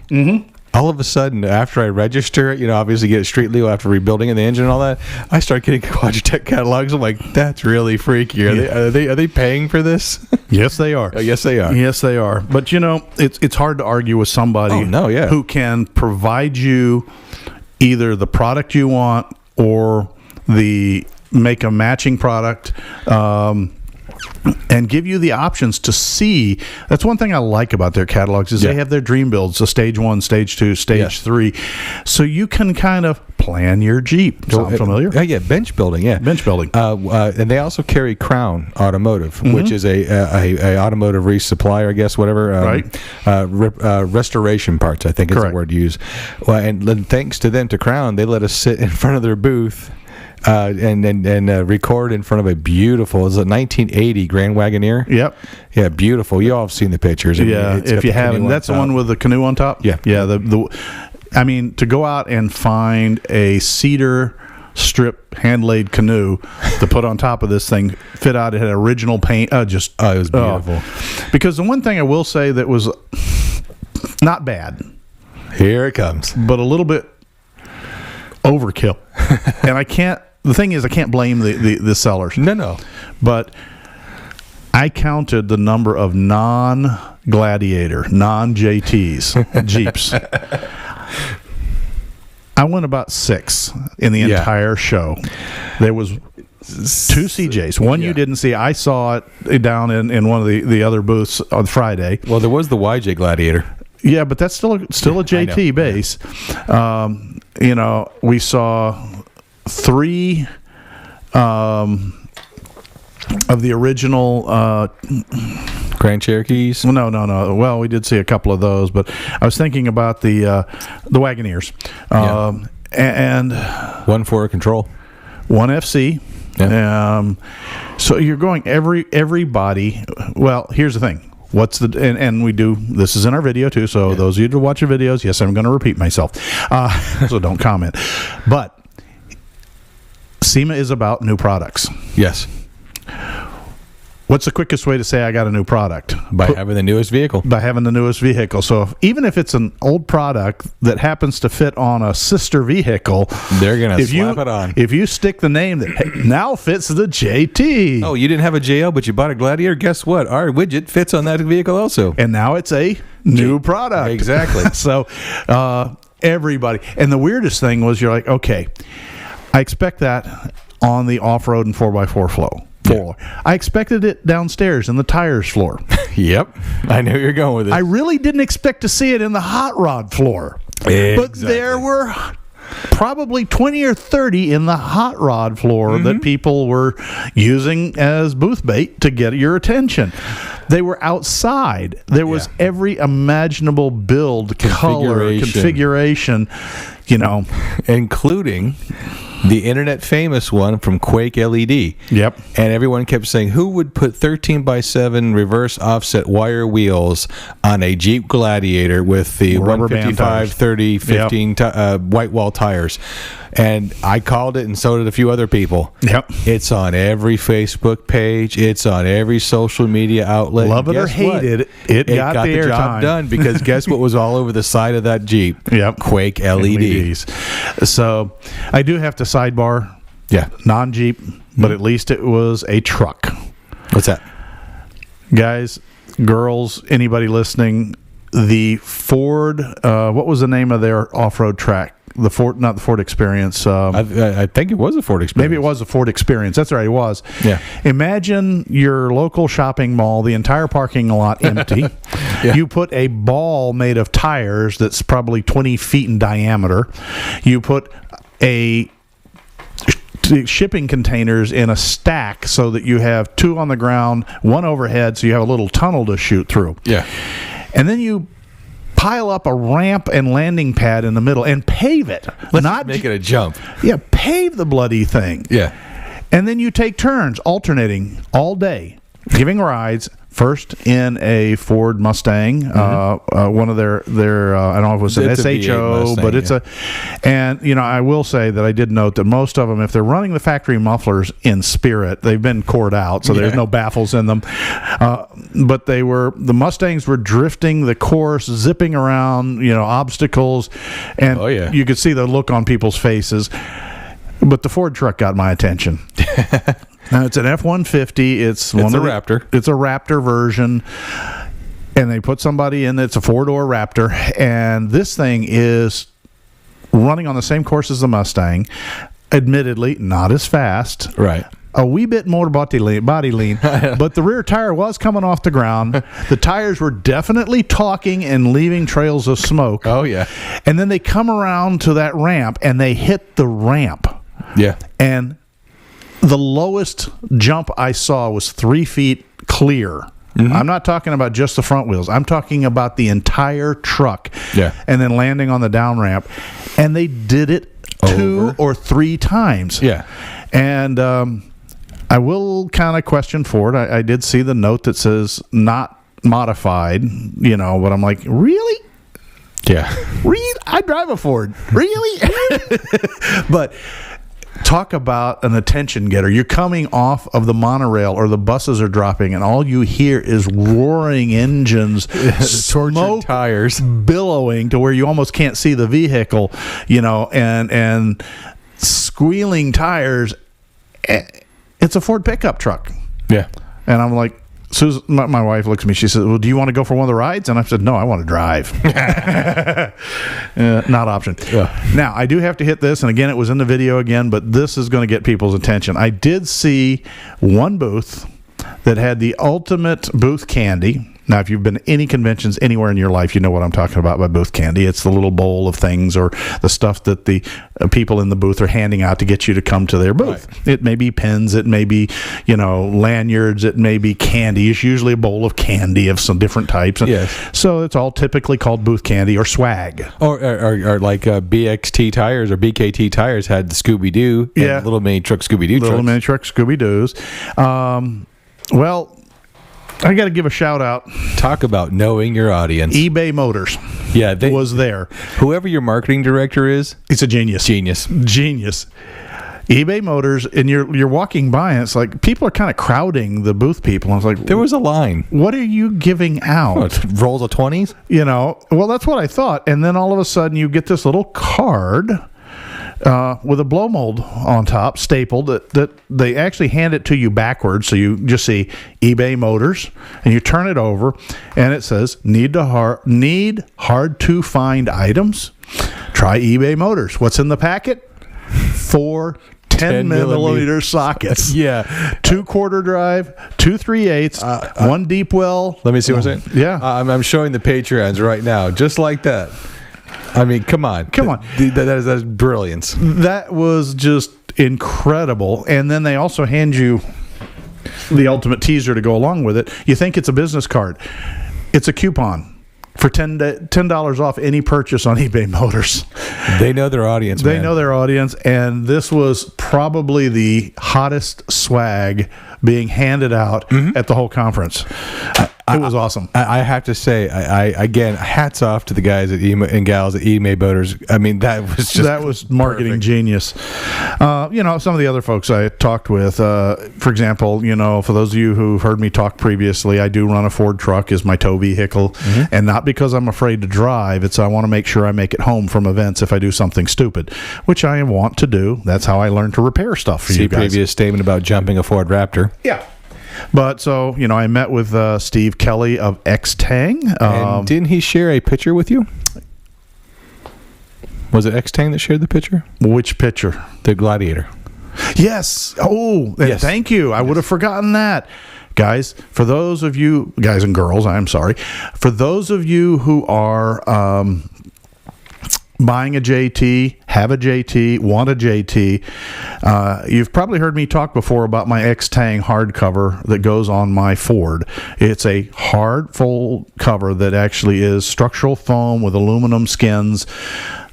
all of a sudden, after I register it, obviously get street legal after rebuilding the engine and all that, I start getting Quadratech catalogs. I'm like, that's really freaky. Are they paying for this? Yes, they are. Oh, yes, they are. Yes, they are. But it's hard to argue with somebody who can provide you either the product you want or make a matching product, and give you the options to see. That's one thing I like about their catalogs is they have their dream builds, so stage 1, stage 2, stage 3, so you can kind of plan your Jeep. Sound familiar? Yeah, bench building. Yeah, bench building. And they also carry Crown Automotive, which is a automotive resupplier, I guess, whatever. Right. Restoration parts, I think is the word used. Well, and thanks to them, to Crown, they let us sit in front of their booth. And record in front of a beautiful, it was a 1980 Grand Wagoneer. Yep. Yeah, beautiful. You all have seen the pictures. Yeah, if you haven't, that's the one with the canoe on top. Yeah. Yeah. To go out and find a cedar strip hand-laid canoe to put on top of this thing, fit out. It had original paint. It was beautiful. Because the one thing I will say that was not bad. Here it comes. But a little bit overkill. And the thing is, I can't blame the sellers. No. But I counted the number of non-Gladiator, non-JTs, Jeeps. I went about 6 in the entire show. There was 2 CJs. One you didn't see. I saw it down in one of the other booths on Friday. Well, there was the YJ Gladiator. Yeah, but that's still a JT base. We saw 3 of the original Grand Cherokees. No. Well, we did see a couple of those, but I was thinking about the Wagoneers, and 1 Forward Control, 1 FC. Yeah. So you're going everybody. Well, here's the thing. And we do, this is in our video too, so those of you who watch the videos, yes, I'm going to repeat myself, so don't comment. But SEMA is about new products. Yes. What's the quickest way to say I got a new product? By having the newest vehicle. By having the newest vehicle. So even if it's an old product that happens to fit on a sister vehicle, they're going to slap it on. If you stick the name that now fits the JT. Oh, you didn't have a JL, but you bought a Gladiator? Guess what? Our widget fits on that vehicle also. And now it's a new product. Exactly. So everybody. And the weirdest thing was you're like, okay, I expect that on the off-road and 4x4 floor. I expected it downstairs in the tires floor. Yep. I knew you were going with it. I really didn't expect to see it in the hot rod floor. Exactly. But there were probably 20 or 30 in the hot rod floor that people were using as booth bait to get your attention. They were outside. There was every imaginable build, color, configuration, including the internet famous one from Quake LED. Yep. And everyone kept saying, who would put 13x7 reverse offset wire wheels on a Jeep Gladiator with the 155, 30, 15 white wall tires? And I called it, and so did a few other people. Yep. It's on every Facebook page. It's on every social media outlet. Love it or hate it, it got the job done, because guess what was all over the side of that Jeep? Yep. Quake LEDs. So I do have to sidebar. Yeah. Non-Jeep, but at least it was a truck. What's that? Guys, girls, anybody listening, the Ford, what was the name of their off-road track? The Ford, not the Ford Experience. I think it was a Ford Experience. Maybe it was a Ford Experience. That's right, it was. Yeah. Imagine your local shopping mall, the entire parking lot empty. You put a ball made of tires that's probably 20 feet in diameter. You put shipping containers in a stack so that you have 2 on the ground, 1 overhead, so you have a little tunnel to shoot through. Yeah. And then you pile up a ramp and landing pad in the middle and pave it. Not make it a jump. Yeah, pave the bloody thing. Yeah. And then you take turns alternating all day, giving rides first in a Ford Mustang, one of their I don't know if it was an SHO, Mustang, but it's and I will say that I did note that most of them, if they're running the factory mufflers in Spirit, they've been cored out, so there's no baffles in them. But the Mustangs were drifting the course, zipping around, obstacles, and you could see the look on people's faces. But the Ford truck got my attention. Now, it's an F-150. It's a Raptor. It's a Raptor version. And they put somebody in it's a four-door Raptor. And this thing is running on the same course as the Mustang. Admittedly, not as fast. Right. A wee bit more body lean, but the rear tire was coming off the ground. The tires were definitely talking and leaving trails of smoke. Oh, yeah. And then they come around to that ramp, and they hit the ramp. Yeah. And the lowest jump I saw was 3 feet clear. I'm not talking about just the front wheels. I'm talking about the entire truck. Yeah. And then landing on the down ramp. And they did it 2 or 3 times. Yeah. And I will kind of question Ford. I did see the note that says not modified, but I'm like, really? Yeah. I drive a Ford. Really? But talk about an attention getter. You're coming off of the monorail or the buses are dropping, and all you hear is roaring engines, tortured tires, billowing to where you almost can't see the vehicle, and squealing tires. It's a Ford pickup truck. Yeah. And I'm like, Susan, my wife looks at me. She says, well, do you want to go for one of the rides? And I said, no, I want to drive. Not option. Yeah. Now, I do have to hit this. And again, it was in the video again, but this is going to get people's attention. I did see one booth that had the ultimate booth candy. Now, if you've been to any conventions anywhere in your life, you know what I'm talking about by booth candy. It's the little bowl of things or the stuff that the people in the booth are handing out to get you to come to their booth. Right. It may be pens, it may be, lanyards, it may be candy. It's usually a bowl of candy of some different types. Yes. So it's all typically called booth candy or swag. Or like BXT tires or BKT tires had the Scooby-Doo. Yeah. Little mini truck Scooby-Doo trucks. Little mini truck Scooby-Doos. Well, I got to give a shout out. Talk about knowing your audience. eBay Motors. Yeah, was there. Whoever your marketing director is, it's a genius. Genius. eBay Motors, and you're walking by, and it's like people are kind of crowding the booth people. I was like, there was a line. What are you giving out? Rolls of 20s? Well, that's what I thought. And then all of a sudden, you get this little card with a blow mold on top, stapled, that they actually hand it to you backwards, so you just see eBay Motors, and you turn it over, and it says, need hard to find items? Try eBay Motors. What's in the packet? 4 10 millimeter sockets. Yeah. 2 quarter drive, 2 3/8, 1 deep well. Let me see what I'm saying. Yeah. I'm showing the Patreons right now, just like that. I mean, come on. That is brilliance. That was just incredible. And then they also hand you the ultimate teaser to go along with it. You think it's a business card. It's a coupon for $10 off any purchase on eBay Motors. They know their audience, They know their audience, and this was probably the hottest swag being handed out at the whole conference. It was awesome. I have to say, again, hats off to the guys and gals at eBay Motors. I mean, that was marketing perfect. Genius. Some of the other folks I talked with, for example, for those of you who've heard me talk previously, I do run a Ford truck as my tow vehicle, and not because I'm afraid to drive. It's I want to make sure I make it home from events if I do something stupid, which I want to do. That's how I learned to repair stuff for you guys. Previous statement about jumping a Ford Raptor. Yeah. But so, I met with Steve Kelly of X-Tang. And didn't he share a picture with you? Was it X-Tang that shared the picture? Which picture? The Gladiator. Yes. Oh, yes. Thank you. I would have forgotten that. Guys, for those of you, guys and girls, I'm sorry. For those of you who are buying a JT, have a JT, want a JT, you've probably heard me talk before about my X-Tang hardcover that goes on my Ford. It's a hard fold cover that actually is structural foam with aluminum skins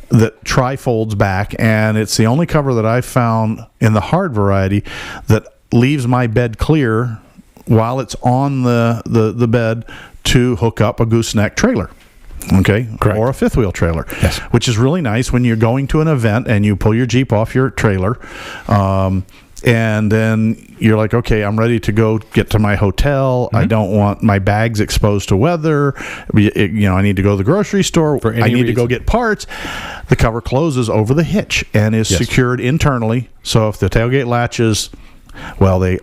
that tri-folds back, and it's the only cover that I've found in the hard variety that leaves my bed clear while it's on the bed to hook up a gooseneck trailer. Okay, correct. Or a fifth wheel trailer, yes. Which is really nice when you're going to an event and you pull your Jeep off your trailer, and then you're like, okay, I'm ready to go get to my hotel. I don't want my bags exposed to weather. I need to go to the grocery store. I need to go get parts. The cover closes over the hitch and is secured internally. So if the tailgate latches, well, they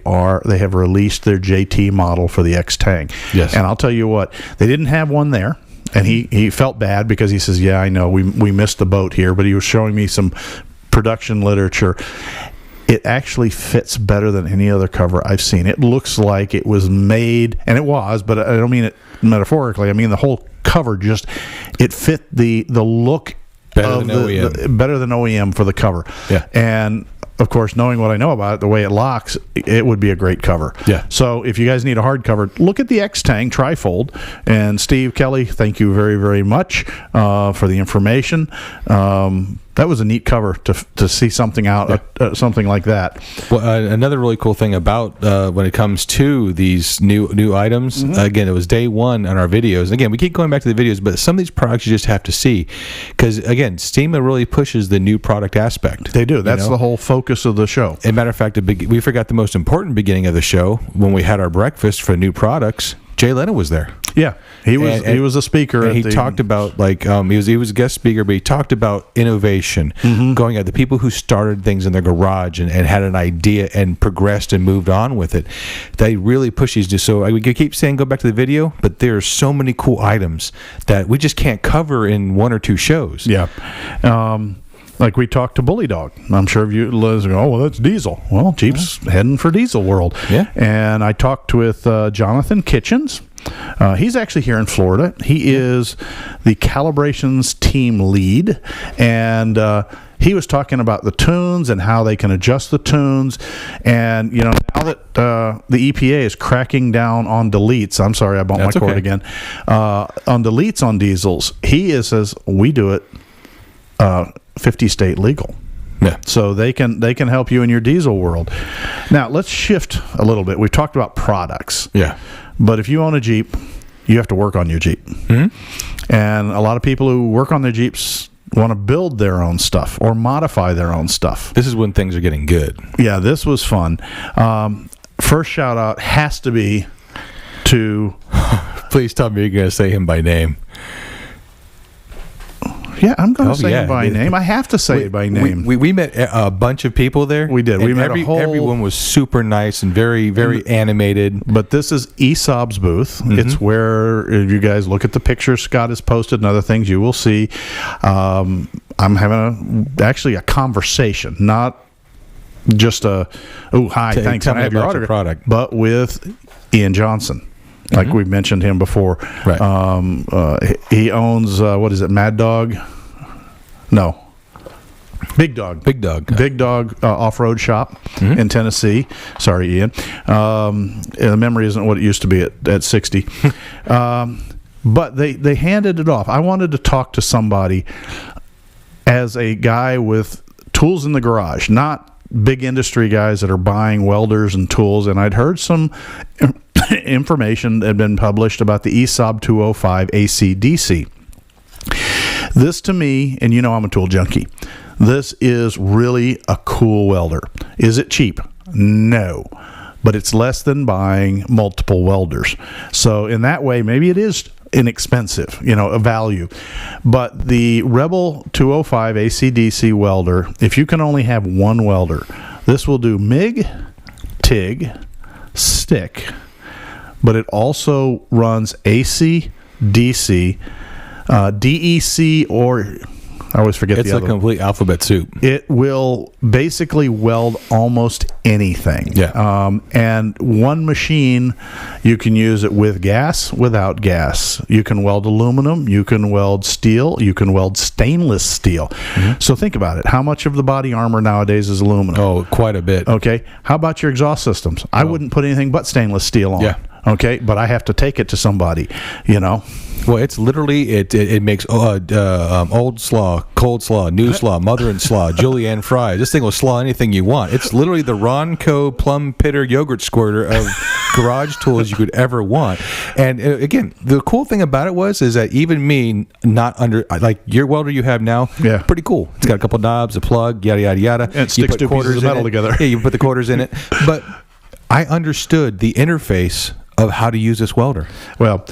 have released their JT model for the X-Tang. Yes. And I'll tell you what, they didn't have one there. And he felt bad because he says, yeah, I know, we missed the boat here. But he was showing me some production literature. It actually fits better than any other cover I've seen. It looks like it was made, and it was, but I don't mean it metaphorically. I mean the whole cover it fit the look better than OEM. Better than OEM for the cover. Yeah. And of course, knowing what I know about it, the way it locks, it would be a great cover. Yeah. So if you guys need a hard cover, look at the X-Tang Trifold. And Steve Kelly, thank you very, very much for the information. That was a neat cover to see something out, something like that. Well, another really cool thing about when it comes to these new items, again, it was day one on our videos. And again, we keep going back to the videos, but some of these products you just have to see. Because, again, SEMA really pushes the new product aspect. They do. That's the whole focus of the show. As a matter of fact, we forgot the most important beginning of the show when we had our breakfast for new products. Jay Leno was there. Yeah, he was a speaker. And he talked about he was a guest speaker, but he talked about innovation, going at the people who started things in their garage and had an idea and progressed and moved on with it. They really push these. So we could keep saying go back to the video, but there are so many cool items that we just can't cover in one or two shows. Yeah. Like we talked to Bully Dog. I'm sure if you listen, oh, well, that's diesel. Well, Jeep's heading for diesel world. Yeah. And I talked with Jonathan Kitchens. He's actually here in Florida. He is the calibrations team lead. And he was talking about the tunes and how they can adjust the tunes. And, now that the EPA is cracking down on deletes, I'm sorry, I bumped my cord again, on deletes on diesels, he says, we do it 50 state legal. Yeah. So they can help you in your diesel world. Now, let's shift a little bit. We've talked about products. Yeah. But if you own a Jeep, you have to work on your Jeep. Mm-hmm. And a lot of people who work on their Jeeps want to build their own stuff or modify their own stuff. This is when things are getting good. Yeah, this was fun. First shout out has to be to... Please tell me you're going to say him by name. Yeah, I'm going to say it by name. I have to say it by name. We met a bunch of people there. We did. We met everyone was super nice and very, very animated. But this is ESOB's booth. It's where, if you guys look at the pictures Scott has posted and other things, you will see I'm having a conversation, not just hi, thanks, I have your autograph, product, but with Ian Johnson. Like we've mentioned him before. Right. He owns, what is it, Mad Dog? No. Big Dog. Big Dog off-road shop in Tennessee. Sorry, Ian. The memory isn't what it used to be at 60. But they handed it off. I wanted to talk to somebody as a guy with tools in the garage, not big industry guys that are buying welders and tools. And I'd heard some information that had been published about the ESOB 205 AC/DC. This to me, and I'm a tool junkie, this is really a cool welder. Is it cheap? No. But it's less than buying multiple welders. So in that way, maybe it is inexpensive, a value. But the Rebel 205 AC/DC welder, if you can only have one welder, this will do MIG, TIG, stick, but it also runs AC, DC, DEC, or I always forget the other. It's a complete alphabet soup. It will basically weld almost anything. Yeah. And one machine, you can use it with gas, without gas. You can weld aluminum. You can weld steel. You can weld stainless steel. So think about it. How much of the body armor nowadays is aluminum? Oh, quite a bit. Okay. How about your exhaust systems? I wouldn't put anything but stainless steel on. Yeah. Okay. But I have to take it to somebody, Well, it's literally it makes old slaw, cold slaw, new slaw, mother and slaw, julienne fries. This thing will slaw anything you want. It's literally the Ronco plum pitter yogurt squirter of garage tools you could ever want. And again, the cool thing about it is that even me, not under like your welder you have now, pretty cool. It's got a couple knobs, a plug, yada yada yada. And it sticks two pieces of metal together. Yeah, you put the quarters in it, but I understood the interface of how to use this welder. Well,